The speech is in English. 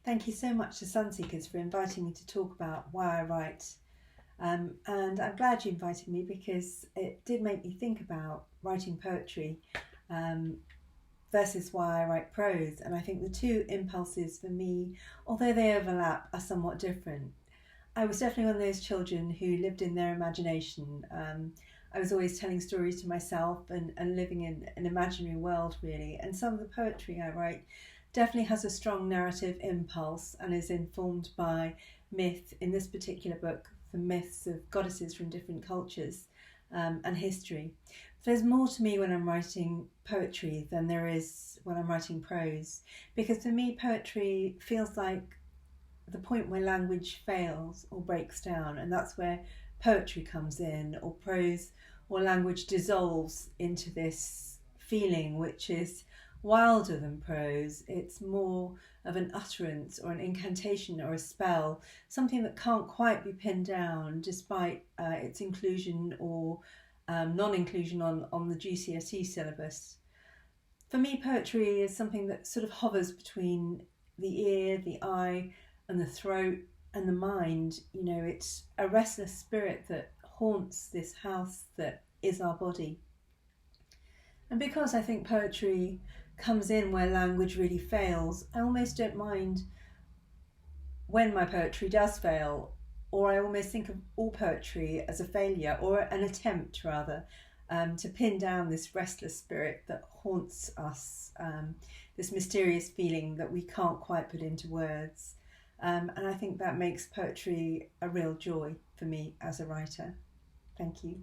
Thank you so much to Sunseekers for inviting me to talk about why I write. And I'm glad you invited me because it did make me think about writing poetry um, versus why I write prose. And I think the two impulses for me, although they overlap, are somewhat different. I was definitely one of those children who lived in their imagination. I was always telling stories to myself and living in an imaginary world, really. And some of the poetry I write definitely has a strong narrative impulse and is informed by myth. In this particular book, the myths of goddesses from different cultures and history. There's more to me when I'm writing poetry than there is when I'm writing prose, because for me, poetry feels like the point where language fails or breaks down, and that's where poetry comes in, or prose or language dissolves into this feeling which is wilder than prose. It's more of an utterance or an incantation or a spell, something that can't quite be pinned down despite its inclusion or non-inclusion on the GCSE syllabus. For me, poetry is something that sort of hovers between the ear, the eye, and the throat and the mind. You know, it's a restless spirit that haunts this house that is our body. And because I think poetry comes in where language really fails, I almost don't mind when my poetry does fail, or I almost think of all poetry as a failure, or an attempt rather, to pin down this restless spirit that haunts us, this mysterious feeling that we can't quite put into words. And I think that makes poetry a real joy for me as a writer. Thank you.